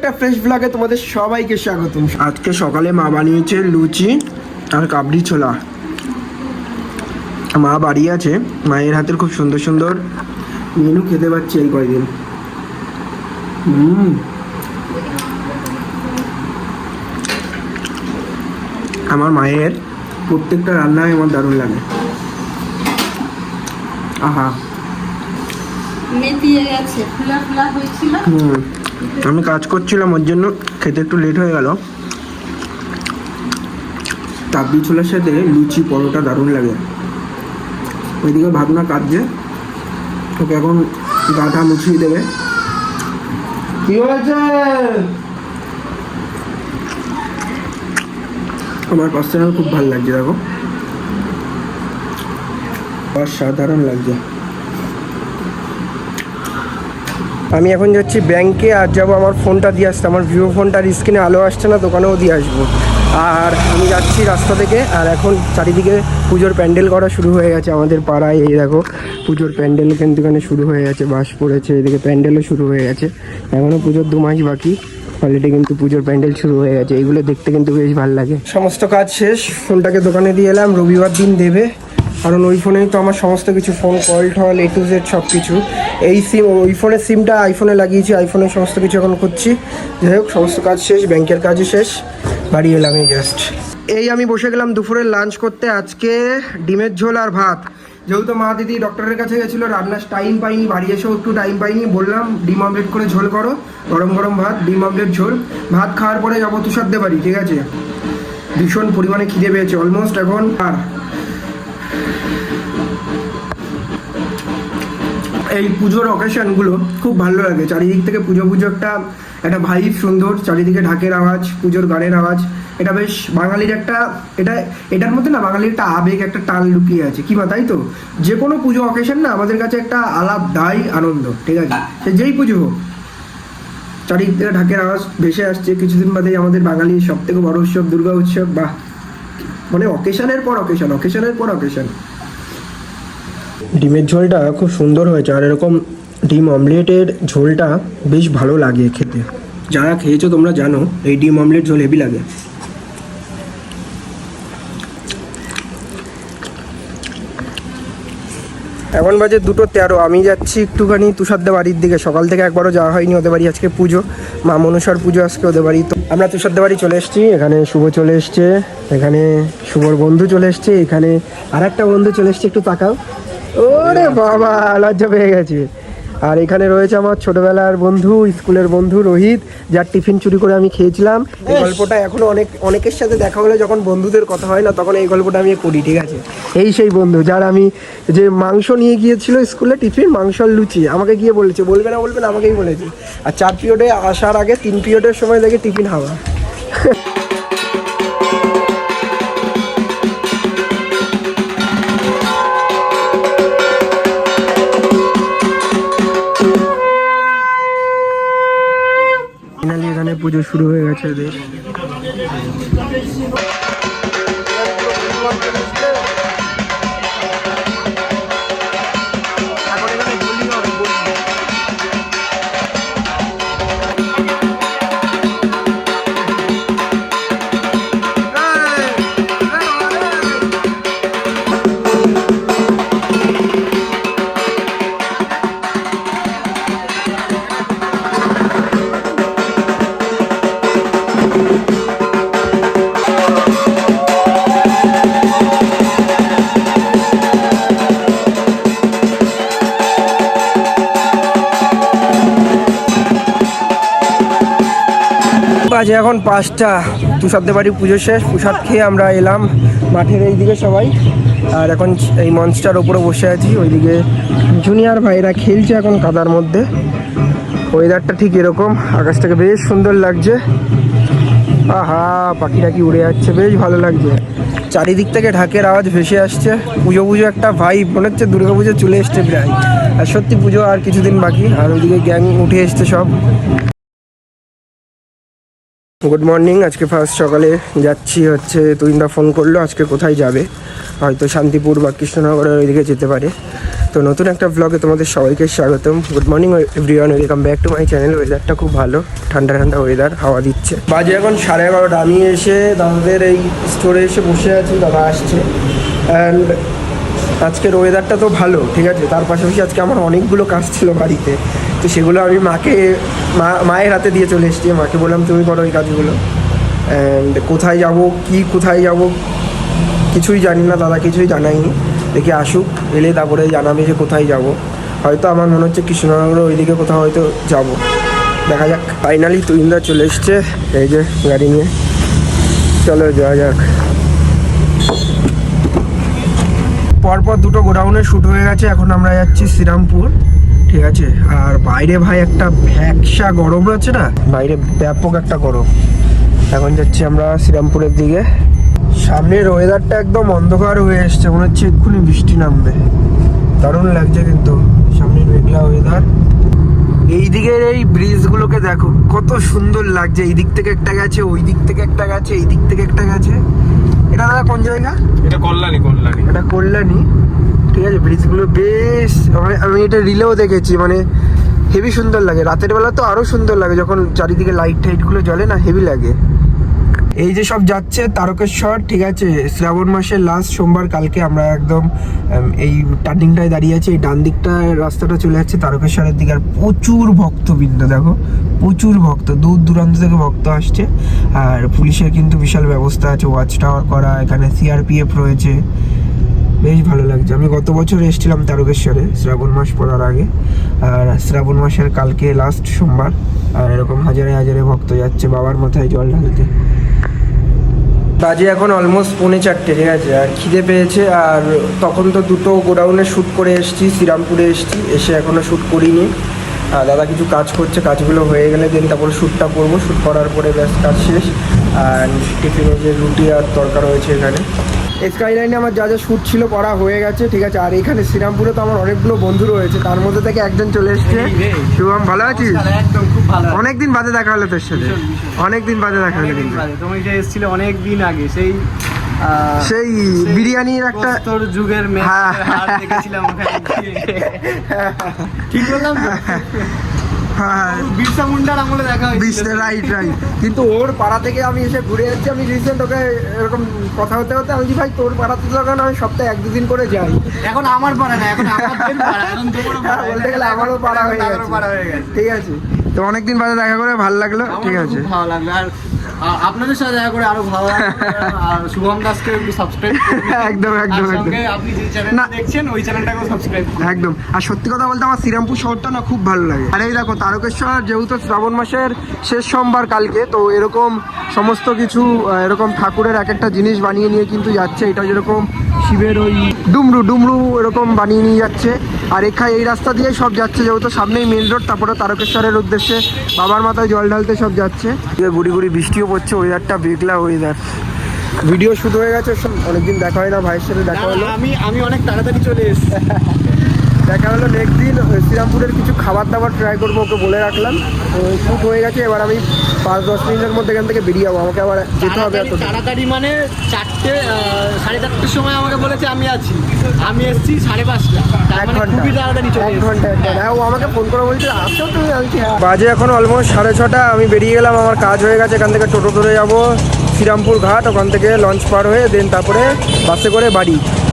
একটা ফ্রেশ ব্লগে তোমাদের সবাইকে স্বাগতম। আজকে সকালে মা বানিয়েছে লুচি আর কাবলি ছোলা। মা বাড়ি আছে, মায়ের হাতের খুব সুন্দর সুন্দর মেনু খেতে পাচ্ছি এই কয়দিন। আমার মায়ের প্রত্যেকটা রান্নাই আমার দারুণ লাগে। আহা, আমি কাজ করছিলাম, ওর জন্য খেতে একটু লেট হয়ে গেল। কাবলি ছোলার সাথে লুচি পরোটা দারুণ লাগে। ওইদিকে ভাবনা কাঁদছে, ওকে এখন গাটা মুছিয়ে দেবে। কি হয়েছে? আমার পার্সোনাল খুব ভালো লাগছে, দেখো অসাধারণ লাগছে। আমি এখন যাচ্ছি ব্যাংকে, আর যাবো আমার ফোনটা দিয়ে আসতে। আমার ভিভো ফোনটার স্ক্রিনে আলো আসছে না, দোকানেও দিয়ে আসবো। আর আমি যাচ্ছি রাস্তা থেকে। আর এখন চারিদিকে পুজোর প্যান্ডেল করা শুরু হয়ে গেছে আমাদের পাড়ায়। এই দেখো পুজোর প্যান্ডেল কিন্তু এখানে শুরু হয়ে গেছে, বাস পড়েছে, এদিকে প্যান্ডেলও শুরু হয়ে গেছে। এখনও পুজোর 2 মাস বাকি, অলরেডি কিন্তু পুজোর প্যান্ডেল শুরু হয়ে গেছে। এইগুলো দেখতে কিন্তু বেশ ভালো লাগে। সমস্ত কাজ শেষ, ফোনটাকে দোকানে দিয়ে এলাম। রবিবার দিন দেবে, কারণ ওই ফোনেই তো আমার সমস্ত কিছু, ফোন কল টল A to Z সব কিছু। এই সিম, ওই ফোনের সিমটা আইফোনে লাগিয়েছি, আইফোনের সমস্ত কিছু এখন করছি। যাই হোক, সমস্ত কাজ শেষ, ব্যাংকের কাজও শেষ, বাড়ি এলাম এই জাস্ট। এই আমি বসে গেলাম দুপুরের লাঞ্চ করতে। আজকে ডিমের ঝোল আর ভাত। যেহেতু মা দিদি ডক্টরের কাছে গেছিলো, রান্নার টাইম পাইনি, বাড়ি এসেও একটু টাইম পাইনি, বললাম ডিম অমলেট করে ঝোল করো। গরম গরম ভাত, ডিম অমলেট ঝোল। ভাত খাওয়ার পরে যাবো তুষারদের বাড়ি, ঠিক আছে? ভীষণ পরিমাণে খিদে পেয়েছে অলমোস্ট এখন। আর এই পুজোর অকেশনগুলো খুব ভালো লাগে, চারিদিক থেকে পুজো পুজো একটা ভাইব, সুন্দর। চারিদিকে ঢাকের আওয়াজ, পুজোর গানের আওয়াজ। এটা বেশ বাঙালির একটা, এটার মধ্যে না বাঙালির একটা আবেগ, একটা টান লুকিয়ে আছে, কি বা তাই তো? যে কোনো পুজো অকেশন না আমাদের কাছে একটা আলাদাই আনন্দ, ঠিক আছে? সে যেই পুজো হোক, চারিদিক থেকে ঢাকের আওয়াজ ভেসে আসছে। কিছুদিন বাদেই আমাদের বাঙালির সব থেকে বড় উৎসব দুর্গা উৎসব। বাহ, মানে অকেশনের পর অকেশন, অকেশনের পর অকেশন। ডিমের ঝোলটা খুব সুন্দর হয়েছে, আর এরকম ডিম অমলেটের ঝোলটা বেশ ভালো লাগে খেতে। যারা খেয়েছো তোমরা জানো এই ডিম অমলেট ঝোল হেভি লাগে। এখন বাজে 2:13। আমি যাচ্ছি একটুখানি তুষারদের বাড়ির দিকে। সকাল থেকে একবারও যাওয়া হয়নি ওদের বাড়ি। আজকে পুজো, মা মনসার পুজো আজকে ওদের বাড়ি। তো আমরা তুষারদের বাড়ি চলে এসেছি। এখানে শুভ চলে এসছে, এখানে শুভর বন্ধু চলে এসছে, এখানে আর একটা বন্ধু চলে এসছে। একটু তাকাও, ওরে বাবা লজ্জা পেয়ে গেছে। আর এখানে রয়েছে আমার ছোটবেলার বন্ধু, স্কুলের বন্ধু রোহিত, যার টিফিন চুরি করে আমি খেয়েছিলাম। এই গল্পটা এখনো অনেকের সাথে দেখা হলে যখন বন্ধুদের কথা হয় না, তখন এই গল্পটা আমি করি, ঠিক আছে? এই সেই বন্ধু যার আমি যে মাংস নিয়ে গিয়েছিল স্কুলে, টিফিন মাংস আর লুচি, আমাকে গিয়ে বলেছে, বলবে না আমাকেই বলেছে। আর 4 পিরিয়ডে আসার আগে 3 পিরিয়ডের সময় দেখে টিফিন হাওয়া। এখানে পুজো শুরু হয়ে গেছে এদের। বাজে এখন 5টা। তুষারদের বাড়ি পুজো শেষ, প্রসাদ খেয়ে আমরা এলাম মাঠের এই দিকে সবাই। আর এখন এই মঞ্চটার ওপরে বসে আছি। ওইদিকে জুনিয়র ভাইরা খেলছে এখন কাদার মধ্যে। ওয়েদারটা ঠিক এরকম, আকাশটাকে বেশ সুন্দর লাগছে। আহা, পাখিরা কি উড়ে যাচ্ছে, বেশ ভালো লাগছে। চারিদিক থেকে ঢাকের আওয়াজ ভেসে আসছে। পুজো একটা ভাইব, মনে হচ্ছে দুর্গা পুজো চলে এসছে প্রায়। আর সত্যি পুজো আর কিছুদিন বাকি। আর ওইদিকে গ্যাং উঠে এসছে সব। Good morning. আজকে ফার্স্ট সকালে যাচ্ছি হচ্ছে তুইন্দা ফোন করলো আজকে কোথায় যাবে, হয়তো শান্তিপুর বা কৃষ্ণনগরের ওইদিকে যেতে পারে। তো নতুন একটা ব্লগে তোমাদের সবাইকে স্বাগতম। Good morning everyone, welcome back to my channel. ওয়েদারটা খুব ভালো, ঠান্ডা ঠান্ডা ওয়েদার, হাওয়া দিচ্ছে। বাজে এখন 11:30। আমি এসে দাদাদের এই স্টোরে এসে বসে আছি, দাদা আসছে। অ্যান্ড আজকের ওয়েদারটা তো ভালো, ঠিক আছে। তার পাশাপাশি আজকে আমার অনেকগুলো কাজ ছিল বাড়িতে, তো সেগুলো আমি মায়ের হাতে দিয়ে চলে এসেছি। মাকে বললাম তুমি করো এই কাজগুলো। অ্যান্ড কোথায় যাব কোথায় যাব কিছুই জানি না, দাদা কিছুই জানায়নি। দেখি আসুক, এলে তারপরে জানাবে যে কোথায় যাব। হয়তো আমার মনে হচ্ছে কৃষ্ণনগর ওইদিকে কোথাও হয়তো যাব, দেখা যাক। ফাইনালি তুইন্দা চলে এসছে, এই যে গাড়ি নিয়ে। চলো যাওয়া যাক। পরপর দুটো গোডাউনে শ্যুট হয়ে গেছে, এখন আমরা যাচ্ছি শ্রীরামপুর, ঠিক আছে। আর বাইরে ভাই একটা ভ্যাকসা গরম আছে না, বাইরে ব্যাপক একটা গরম। এখন যাচ্ছি আমরা শ্রীরামপুরের দিকে। সামনের ওয়েদারটা একদম অন্ধকার হয়ে এসছে, মনে হচ্ছে এক্ষুনি বৃষ্টি নামবে। দারুণ লাগছে কিন্তু সামনের মেঘলা ওয়েদার। এই দিকের এই ব্রিজগুলোকে দেখো কত সুন্দর লাগছে। এই দিক থেকে একটা গেছে, ওই দিক থেকে একটা গেছে, এই দিক থেকে একটা গেছে। এটা দাদা কোন জায়গা? এটা কল্যাণী। এটা কল্যাণী, ঠিক আছে। ব্রিজগুলো বেশ, আমি এটা রিলেও দেখেছি, মানে হেভি সুন্দর লাগে। রাতের বেলা তো আরো সুন্দর লাগে, যখন চারিদিকে লাইট টাইটগুলো জ্বলে না, হেভি লাগে। এই যে সব যাচ্ছে তারকেশ্বর, ঠিক আছে। শ্রাবণ মাসের লাস্ট সোমবার, কালকে আমরা একদম এই টার্নিংটায় দাঁড়িয়ে আছি। এই ডান দিকটা রাস্তাটা চলে যাচ্ছে তারকেশ্বরের দিকে। আর প্রচুর ভক্তবৃন্দ দেখো, প্রচুর ভক্ত, দূর দূরান্ত থেকে ভক্ত আসছে। আর পুলিশের কিন্তু বিশাল ব্যবস্থা আছে, ওয়াচ টাওয়ার করা, এখানে সিআরপিএফ রয়েছে, বেশ ভালো লাগছে। আমি গত বছর এসেছিলাম তারকেশ্বরে শ্রাবণ মাস পড়ার আগে। আর শ্রাবণ মাসের কালকে লাস্ট সোমবার, আর এরকম হাজারে হাজারে ভক্ত যাচ্ছে বাবার মাথায় জল ঢালতে। বাজে এখন অলমোস্ট 3:45, ঠিক আছে। আর খিদে পেয়েছে, আর তখন তো দুটো গোডাউনে শ্যুট করে এসেছি, শ্রীরামপুরে এসে এখনও শ্যুট করিনি। আর দাদা কিছু কাজ করছে, কাজগুলো হয়ে গেলে দেন তারপরে শ্যুটটা করবো। শ্যুট করার পরে ব্যাস কাজ শেষ। আর টিফিনে যে রুটি আর তরকা রয়েছে এখানে। স্কাইলাইনে আমার যা যা শ্যুট ছিল করা হয়ে গেছে, ঠিক আছে। আর এখানে শ্রীরামপুরে তো আমার অনেকগুলো বন্ধু রয়েছে, তার মধ্যে থেকে একজন চলে এসছে। শুভম, ভালো আছিস? একদম খুব ভালো। অনেকদিন বাদে দেখা হলো তোর সাথে, অনেকদিন বাদে দেখা হলো কিন্তু। তুমি যে এসেছিলে অনেক দিন আগে, সেই বিরিয়ানির একটা তোর যুগের ম্যাচ দেখেছিলাম ওখানে। ঠিক বললাম তো? হ্যাঁ, বিরসা মুন্ডার আমলে দেখা হয়েছিল। রাইট। কিন্তু ওর পাড়া থেকে আমি এসে ঘুরে যাচ্ছি। আমি রিসেন্ট ওকে এরকম কথা হতে আমি বলছি, ভাই তোর পাড়াতে তো আমি সপ্তাহে 1-2 দিন করে যাই। এখন আমার পাড়া না, এখন আমাদের পাড়া, এখন তোমারও পাড়া। বলতে গেলে আমারও পাড়া হয়ে গেছে, ঠিক আছে। তো অনেকদিন বাদে দেখা করে ভালো লাগলো, ঠিক আছে। ভালো লাগলো। আর আপনাদের সাথে দেখা করে আরো ভালো লাগলো। আর শুভম দাসকে একটু সাবস্ক্রাইব করুন। একদম। আপনি যে চ্যানেলটা দেখছেন ওই চ্যানেলটাকেও সাবস্ক্রাইব করুন। একদম। আর সত্যি কথা বলতে আমার শ্রীরামপুর শহরটা না খুব ভালো লাগে। আর এই দেখো তারকেশ্বর, যেহেতু শ্রাবণ মাসের শেষ সোমবার কালকে, তো এরকম সমস্ত কিছু এরকম ঠাকুরের এক একটা জিনিস বানিয়ে নিয়ে কিন্তু যাচ্ছে। এটা যেরকম শিবের ওই ডুমরু এরকম বানিয়ে নিয়ে যাচ্ছে। আর এই রাস্তা দিয়ে সব যাচ্ছে, যেহেতু সামনেই মেন রোড। তারপরে তারকেশ্বরের উদ্দেশ্যে বাবার মাথায় জল ঢালতে সব যাচ্ছে। গুড়ি বৃষ্টিও পড়ছে, ওয়েদারটা মেঘলা ওয়েদার। ভিডিও শুট হয়ে গেছে, অনেকদিন দেখা হয় না, ভাইয়ের সাথে দেখা হলো। আমি অনেক তাড়াতাড়ি চলে এসেছি। দেখা হলো নেক্সট দিন। শ্রীরামপুরের কিছু খাবার দাবার ট্রাই করবো, ওকে বলে রাখলাম। তো শ্যুট হয়ে গেছে, এবার আমি 5-10 মিনিটের মধ্যে এখান থেকে বেরিয়ে যাবো। আমাকে আবার যেতে হবে। তাড়াতাড়ি মানে 4:30 সময় আমাকে বলেছে আমি আছি। আমি এসেছি 5:30। 1 ঘন্টা। খুবই তাড়াতাড়ি চলে এসেছি। 1 ঘন্টা। হ্যাঁ, ও আমাকে ফোন করে বলছে আসো তুমি। বাজে এখন অলমোস্ট 6:30। আমি বেরিয়ে গেলাম, আমার কাজ হয়ে গেছে। এখান থেকে টোটো ধরে যাবো শ্রীরামপুর ঘাট, ওখান থেকে লঞ্চ পার হয়ে দেন তারপরে বাসে করে বাড়ি।